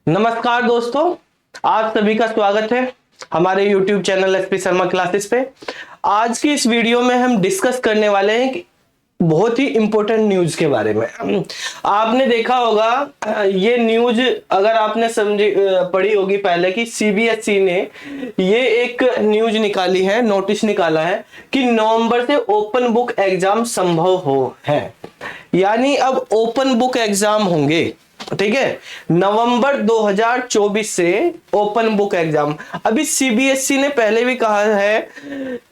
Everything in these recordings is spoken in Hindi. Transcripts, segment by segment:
नमस्कार दोस्तों, आप सभी का स्वागत है हमारे YouTube channel SP Sharma classes पे। आज की इस वीडियो में हम डिस्कस करने वाले हैं कि बहुत ही इंपॉर्टेंट न्यूज के बारे में। आपने देखा होगा ये न्यूज, अगर आपने समझी पढ़ी होगी पहले, कि सीबीएसई ने ये एक न्यूज निकाली है, नोटिस निकाला है कि नवंबर से ओपन बुक एग्जाम संभव हो है। यानी अब ओपन बुक एग्जाम होंगे, ठीक है। नवंबर 2024 से ओपन बुक एग्जाम। अभी सीबीएसई ने पहले भी कहा है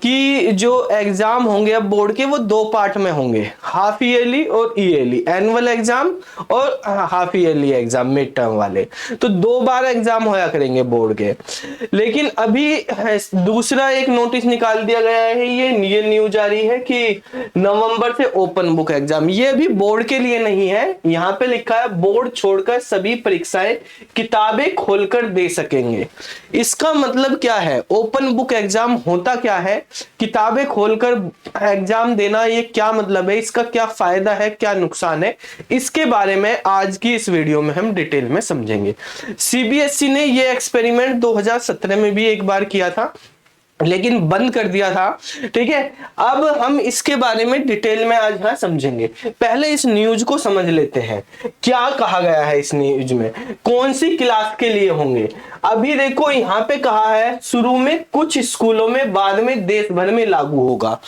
कि जो एग्जाम होंगे अब बोर्ड के, वो दो पार्ट में होंगे, हाफ ईयरली और ईयरली, एनुअल एग्जाम और half yearly exam mid term वाले। तो दो बार एग्जाम होया करेंगे बोर्ड के। लेकिन अभी दूसरा एक नोटिस निकाल दिया गया है, ये न्यूज आ रही है कि नवंबर से ओपन बुक एग्जाम। ये अभी बोर्ड के लिए नहीं है, यहां पे लिखा है बोर्ड छोड़कर सभी परीक्षाएं किताबें खोलकर दे सकेंगे। इसका मतलब क्या है? ओपन बुक एग्जाम होता क्या है, किताबें खोलकर एग्जाम देना, ये क्या मतलब है, इसका क्या फायदा है, क्या नुकसान है, इसके बारे में आज की इस वीडियो में हम डिटेल में समझेंगे। सीबीएसई ने ये एक्सपेरिमेंट 2017 में भी एक बार किया था, लेकिन बंद कर दिया था, ठीक है। अब हम इसके बारे में डिटेल में आज यहाँ समझेंगे। पहले इस न्यूज को समझ लेते हैं, क्या कहा गया है इस न्यूज में, कौन सी क्लास के लिए होंगे। अभी देखो यहाँ पे कहा है शुरू में कुछ स्कूलों में, बाद में देश भर में लागू होगा।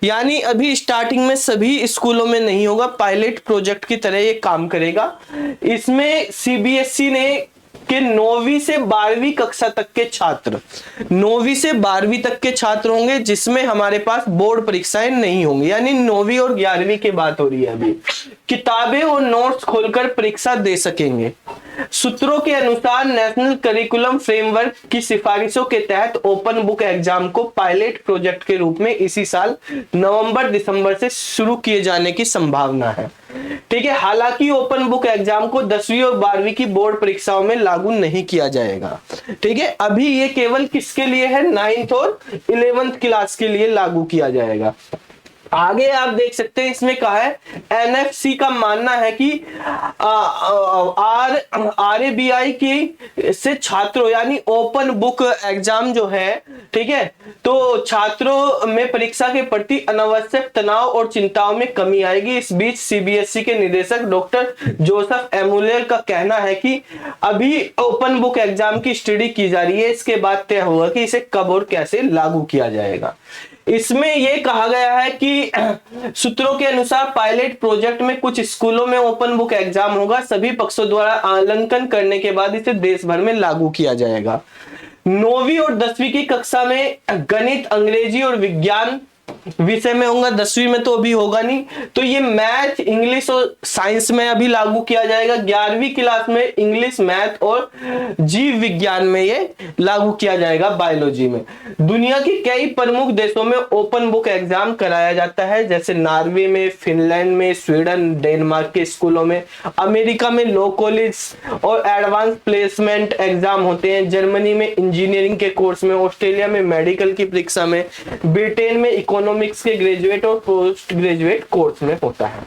यानी अभी स्टार्टिंग में सभी स्कूलों में नहीं होगा, पायलट प्रोजेक्ट की तरह ये काम करेगा। इसमें सीबीएसई ने कि 9वीं से 12वीं कक्षा तक के छात्र, 9वीं से 12वीं तक के छात्र होंगे, जिसमें हमारे पास बोर्ड परीक्षाएं नहीं होंगी। यानी 9वीं और 11वीं की बात हो रही है। अभी किताबें और नोट्स खोलकर परीक्षा दे सकेंगे। सूत्रों के अनुसार नेशनल करिकुलम फ्रेमवर्क की सिफारिशों के तहत ओपन बुक एग्जाम को पायलट प्रोजेक्ट के रूप में इसी साल नवंबर दिसंबर से शुरू किए जाने की संभावना है, ठीक है। हालांकि ओपन बुक एग्जाम को 10वीं और 12वीं की बोर्ड परीक्षाओं में लागू नहीं किया जाएगा, ठीक है। अभी ये केवल किसके लिए है? 9th और 11th क्लास के लिए लागू किया जाएगा। आगे आप देख सकते हैं, इसमें कहा है एनएफसी का मानना है कि आरएबीआई की से छात्रों, यानी ओपन बुक एग्जाम जो है, ठीक है, तो छात्रों में परीक्षा के प्रति अनावश्यक तनाव और चिंताओं में कमी आएगी। इस बीच सीबीएसई के निदेशक डॉक्टर जोसेफ एमुलियर का कहना है कि अभी ओपन बुक एग्जाम की स्टडी की जा रही है, इसके बाद तय होगा कि इसे कब और कैसे लागू किया जाएगा। इसमें यह कहा गया है कि सूत्रों के अनुसार पायलट प्रोजेक्ट में कुछ स्कूलों में ओपन बुक एग्जाम होगा, सभी पक्षों द्वारा आकलन करने के बाद इसे देश भर में लागू किया जाएगा। 9वीं और 10वीं की कक्षा में गणित, अंग्रेजी और विज्ञान विषय में होगा, 10वीं में तो अभी होगा नहीं, तो ये मैथ, इंग्लिश और साइंस में अभी लागू किया जाएगा। 11वीं क्लास में इंग्लिश, मैथ और जीव विज्ञान में ये लागू किया जाएगा, बायोलॉजी में। दुनिया के कई प्रमुख देशों में ओपन बुक एग्जाम कराया जाता है, जैसे नॉर्वे में, फिनलैंड में, स्वीडन, डेनमार्क के स्कूलों में। अमेरिका में लॉ कॉलेज और एडवांस प्लेसमेंट एग्जाम होते हैं। जर्मनी में इंजीनियरिंग के कोर्स में, ऑस्ट्रेलिया में मेडिकल की परीक्षा में, ब्रिटेन में इकोनॉमिक्स के ग्रेजुएट और पोस्ट ग्रेजुएट कोर्स में होता है।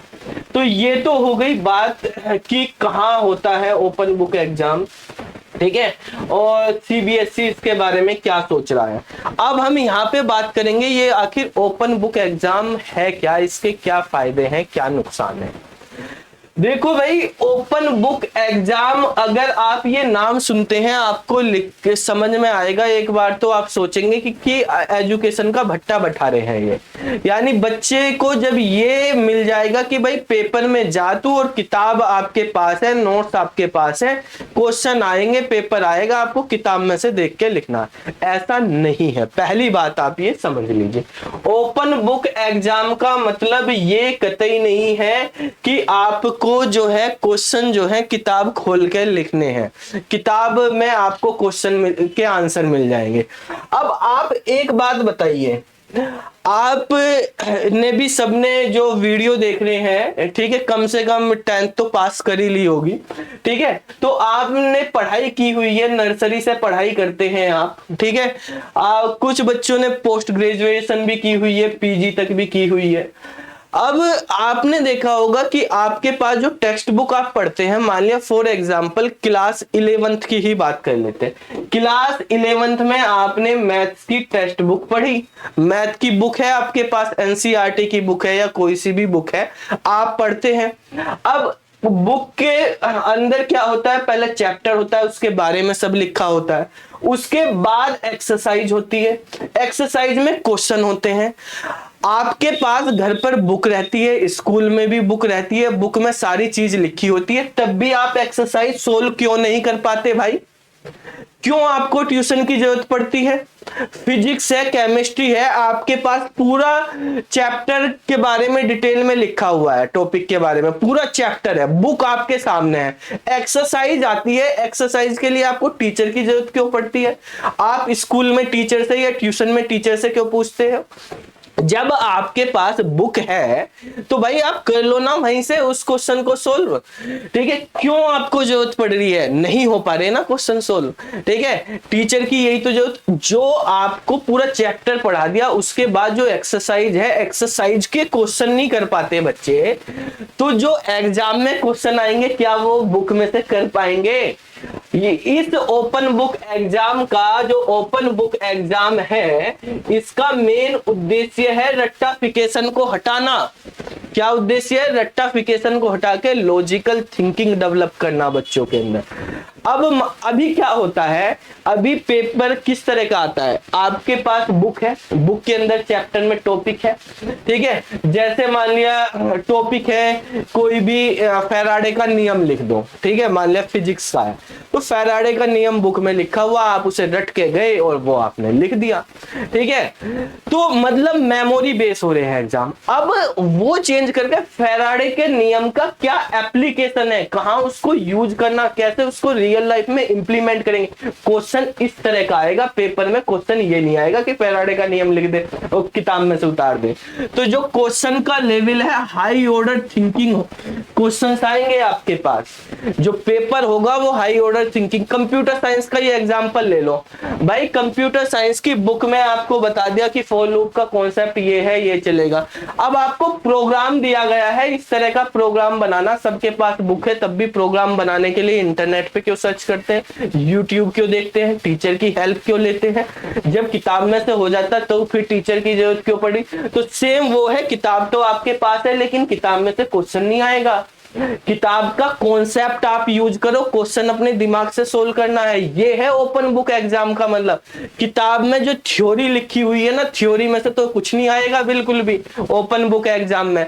तो ये तो हो गई बात कि कहां होता है ओपन बुक एग्जाम, ठीक है, और सीबीएसई इसके बारे में क्या सोच रहा है। अब हम यहाँ पे बात करेंगे ये आखिर ओपन बुक एग्जाम है क्या, इसके क्या फायदे हैं, क्या नुकसान है। देखो भाई, ओपन बुक एग्जाम, अगर आप ये नाम सुनते हैं आपको लिख के समझ में आएगा एक बार, तो आप सोचेंगे कि एजुकेशन का भट्टा बैठा रहे हैं ये। यानी बच्चे को जब ये मिल जाएगा कि भाई पेपर में जा तू और किताब आपके पास है, नोट्स आपके पास है, क्वेश्चन आएंगे, पेपर आएगा, आपको किताब में से देख के लिखना, ऐसा नहीं है। पहली बात आप ये समझ लीजिए, ओपन बुक एग्जाम का मतलब ये कतई नहीं है कि आप को जो है क्वेश्चन जो है किताब खोल के लिखने हैं, किताब में आपको क्वेश्चन के आंसर मिल जाएंगे। अब आप एक बात बताइए, आप ने भी सबने जो वीडियो देख रहे हैं, ठीक है, कम से कम 10th तो पास कर ही ली होगी, ठीक है, तो आपने पढ़ाई की हुई है, नर्सरी से पढ़ाई करते हैं आप, ठीक है। कुछ बच्चों ने पोस्ट ग्रेजुएशन भी की हुई है, पीजी तक भी की हुई है। अब आपने देखा होगा कि आपके पास जो टेक्स्ट बुक आप पढ़ते हैं, मान लिया फॉर एग्जांपल क्लास 11th की ही बात कर लेते हैं। क्लास 11th में आपने मैथ्स की टेक्स्ट बुक पढ़ी, मैथ की बुक है आपके पास, एनसीईआरटी की बुक है या कोई सी भी बुक है, आप पढ़ते हैं। अब बुक के अंदर क्या होता है, पहले चैप्टर होता है, उसके बारे में सब लिखा होता है, उसके बाद एक्सरसाइज होती है, एक्सरसाइज में क्वेश्चन होते हैं। आपके पास घर पर बुक रहती है, स्कूल में भी बुक रहती है, बुक में सारी चीज लिखी होती है, तब भी आप एक्सरसाइज सोल्व क्यों नहीं कर पाते भाई? क्यों आपको ट्यूशन की जरूरत पड़ती है? फिजिक्स है, केमिस्ट्री है, आपके पास पूरा चैप्टर के बारे में डिटेल में लिखा हुआ है, टॉपिक के बारे में पूरा चैप्टर है, बुक आपके सामने है। एक्सरसाइज आती है, एक्सरसाइज के लिए आपको टीचर की जरूरत क्यों पड़ती है? आप स्कूल में टीचर से या ट्यूशन में टीचर से क्यों पूछते हो? जब आपके पास बुक है तो भाई आप कर लो ना वहीं से उस क्वेश्चन को सोल्व, ठीक है? क्यों आपको जरूरत पड़ रही है? नहीं हो पा रहे ना क्वेश्चन सोल्व, ठीक है? टीचर की यही तो जरूरत, जो आपको पूरा चैप्टर पढ़ा दिया उसके बाद जो एक्सरसाइज है, एक्सरसाइज के क्वेश्चन नहीं कर पाते बच्चे, तो जो एग्जाम में क्वेश्चन आएंगे क्या वो बुक में से कर पाएंगे? ये इस ओपन बुक एग्जाम का, जो ओपन बुक एग्जाम है, इसका मेन उद्देश्य है रट्टाफिकेशन को हटाना। क्या उद्देश्य है? रट्टाफिकेशन को हटा के लॉजिकल थिंकिंग डेवलप करना बच्चों के अंदर। अब अभी क्या होता है, अभी पेपर किस तरह का आता है, आपके पास बुक है, बुक के अंदर चैप्टर में टॉपिक है, ठीक है? जैसे मान लिया टॉपिक है कोई भी, फैराडे का नियम लिख दो, ठीक है? मान लिया फिजिक्स का है, तो फैराडे का नियम बुक में लिखा हुआ, आप उसे रट के गए और वो आपने लिख दिया, ठीक है? तो मतलब मेमोरी बेस हो रहे हैं एग्जाम। अब वो चेंज करके फैराडे के नियम का क्या एप्लीकेशन है, कहां उसको यूज करना, कैसे उसको रियल लाइफ में इंप्लीमेंट करेंगे, क्वेश्चन इस तरह का आएगा पेपर में। क्वेश्चन ये नहीं आएगा कि फैराडे का नियम लिख दे और किताब में से उतार दे। तो जो क्वेश्चन का लेवल है, हाई ऑर्डर थिंकिंग क्वेश्चंस आएंगे आपके पास, जो पेपर होगा वो high order thinking. Computer science का ये एग्जांपल ले लो भाई, कंप्यूटर साइंस की बुक में आपको बता दिया कि फॉर लूप का कॉन्सेप्ट ये है, ये चलेगा। अब आपको प्रोग्राम दिया गया है, इस तरह का प्रोग्राम बनाना, सबके पास बुक है, तब भी प्रोग्राम बनाने के लिए इंटरनेट पे क्यों सर्च करते हैं, यूट्यूब क्यों देखते हैं, टीचर की हेल्प क्यों लेते हैं? जब किताब में से हो जाता तो फिर टीचर की जरूरत क्यों पड़ी? तो सेम वो है, किताब तो आपके पास है लेकिन किताब में से क्वेश्चन नहीं आएगा। किताब का कॉन्सेप्ट आप यूज करो, क्वेश्चन अपने दिमाग से सोल्व करना है। ये है ओपन बुक एग्जाम का मतलब। किताब में जो थ्योरी लिखी हुई है ना, थ्योरी में से तो कुछ नहीं आएगा बिल्कुल भी ओपन बुक एग्जाम में।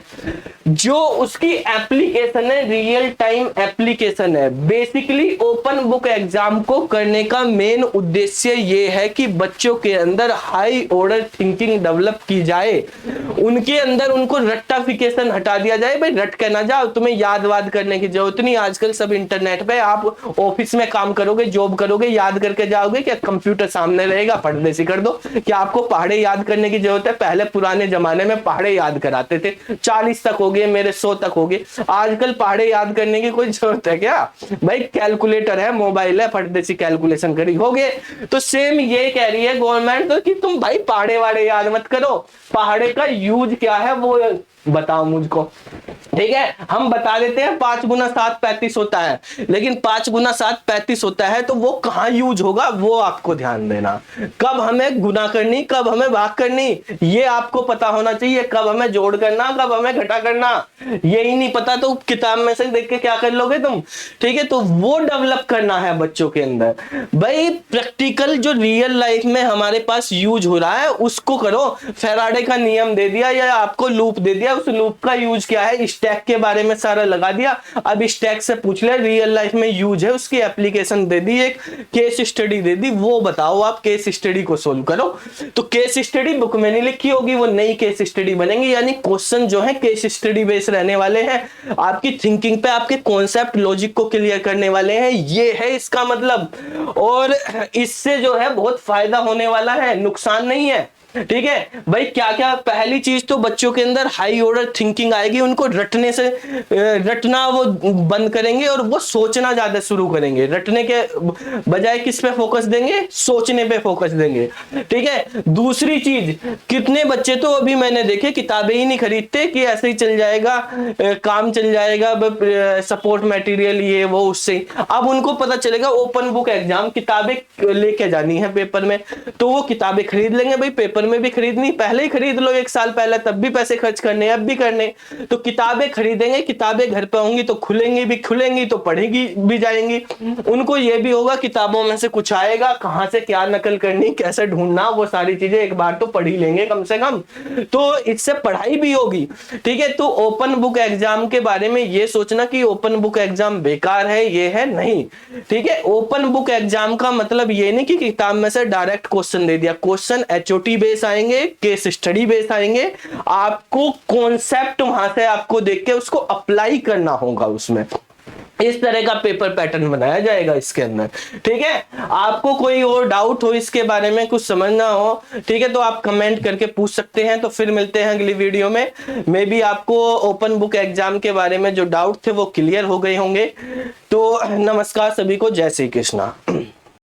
जो उसकी एप्लीकेशन है, रियल टाइम एप्लीकेशन है। बेसिकली ओपन बुक एग्जाम को करने का मेन उद्देश्य ये है कि बच्चों के अंदर हाई ऑर्डर थिंकिंग डेवलप की जाए, उनके अंदर उनको रट्टाफिकेशन हटा दिया जाए। भाई रट के ना जाओ, तुम्हें याद वाद करने की जरूरत नहीं, आजकल सब इंटरनेट पे, आप ऑफिस में काम करोगे, जॉब करोगे, याद करके जाओगे क्या? कंप्यूटर सामने रहेगा, पढ़ने से कर दो। क्या आपको पहाड़े याद करने की जरूरत है? पहले पुराने जमाने में पहाड़े याद कराते थे, 40 तक हो गए, मेरे 100 तक हो गए। आजकल पहाड़े याद करने की कोई जरूरत है क्या भाई? कैलकुलेटर है, मोबाइल है, फट देसी कैलकुलेशन करी हो गए। तो सेम ये कह रही है गवर्नमेंट तो कि तुम भाई पहाड़े वाड़े याद मत करो, पहाड़े का यूज क्या है वो बताओ मुझको, ठीक है? हम बता देते हैं 5 गुना 7 35 होता है, लेकिन 5 गुना 7 35 होता है तो वो कहां यूज होगा वो आपको ध्यान देना। कब हमें गुना करनी, कब हमें भाग करनी, ये आपको पता होना चाहिए। कब हमें जोड़ करना, कब हमें घटा करना, यही नहीं पता तो किताब में से देख के क्या कर लोगे तुम, ठीक है? तो वो डेवलप करना है बच्चों के अंदर। भाई प्रैक्टिकल जो रियल लाइफ में हमारे पास यूज हो रहा है उसको करो। फैराडे का नियम दे दिया या आपको लूप दे दिया, उस लूप का यूज क्या है, स्टैक के बारे में सारा लगा दिया। अब स्टैक से पूछ ले रियल लाइफ में यूज है, उसकी एप्लीकेशन दे दी, एक केस स्टडी दे दी, वो बताओ आप केस स्टडी को सोल्व करो। तो केस स्टडी बुक में नहीं लिखी होगी, वो नई केस स्टडी बनेंगी, यानी क्वेश्चन जो है केस स्टडी बेस्ड रहने वाले हैं, आपकी थिंकिंग पे, आपके कॉन्सेप्ट लॉजिक को क्लियर करने वाले हैं। ये है इसका मतलब, और इससे जो है बहुत फायदा होने वाला है, नुकसान नहीं है। ठीक है भाई, क्या क्या, पहली चीज तो बच्चों के अंदर हाई ऑर्डर थिंकिंग आएगी, उनको रटना वो बंद करेंगे और वो सोचना ज्यादा शुरू करेंगे। रटने के बजाय किस पे फोकस देंगे, सोचने पे फोकस देंगे। ठीक है, दूसरी चीज, कितने बच्चे तो अभी मैंने देखे किताबें ही नहीं खरीदते कि ऐसे ही चल जाएगा, काम चल जाएगा, सपोर्ट मटेरियल ये वो उससे। अब उनको पता चलेगा ओपन बुक एग्जाम, किताबें लेके जानी है पेपर में, तो वो किताबें खरीद लेंगे। भाई पेपर में भी खरीदनी, पहले ही खरीद लो 1 साल पहले, तब भी पैसे खर्च करने, अब भी करने, तो किताबें खरीदेंगे। किताबें घर पे होंगी तो खुलेंगी तो पढ़ेगी भी जाएंगी। उनको ये भी होगा किताबों में से कुछ आएगा, कहां से क्या नकल करनी, कैसे ढूंढना, वो सारी चीजें एक बार तो पढ़ ही लेंगे कम से कम, तो इससे पढ़ाई भी होगी। ठीक है, तो ओपन बुक एग्जाम के बारे में ये सोचना कि ओपन बुक एग्जाम बेकार है, ये है नहीं। ठीक है, ओपन बुक एग्जाम का मतलब ये नहीं कि किताब में से डायरेक्ट क्वेश्चन दे दिया। क्वेश्चन एचओटी बेस आएंगे, केस स्टडी बेस आएंगे, आपको कॉन्सेप्ट वहां से आपको देख के उसको अप्लाई करना होगा उसमें। इस तरह का पेपर पैटर्न बनाया जाएगा इसके अंदर। ठीक है, आपको कोई और डाउट हो इसके बारे में, कुछ समझना हो, ठीक है, तो आप कमेंट करके पूछ सकते हैं। तो फिर मिलते हैं अगली वीडियो में। मे बी आपको ओपन बुक एग्जाम के बारे में जो डाउट थे वो क्लियर हो गए होंगे। तो नमस्कार सभी को, जय श्री कृष्णा।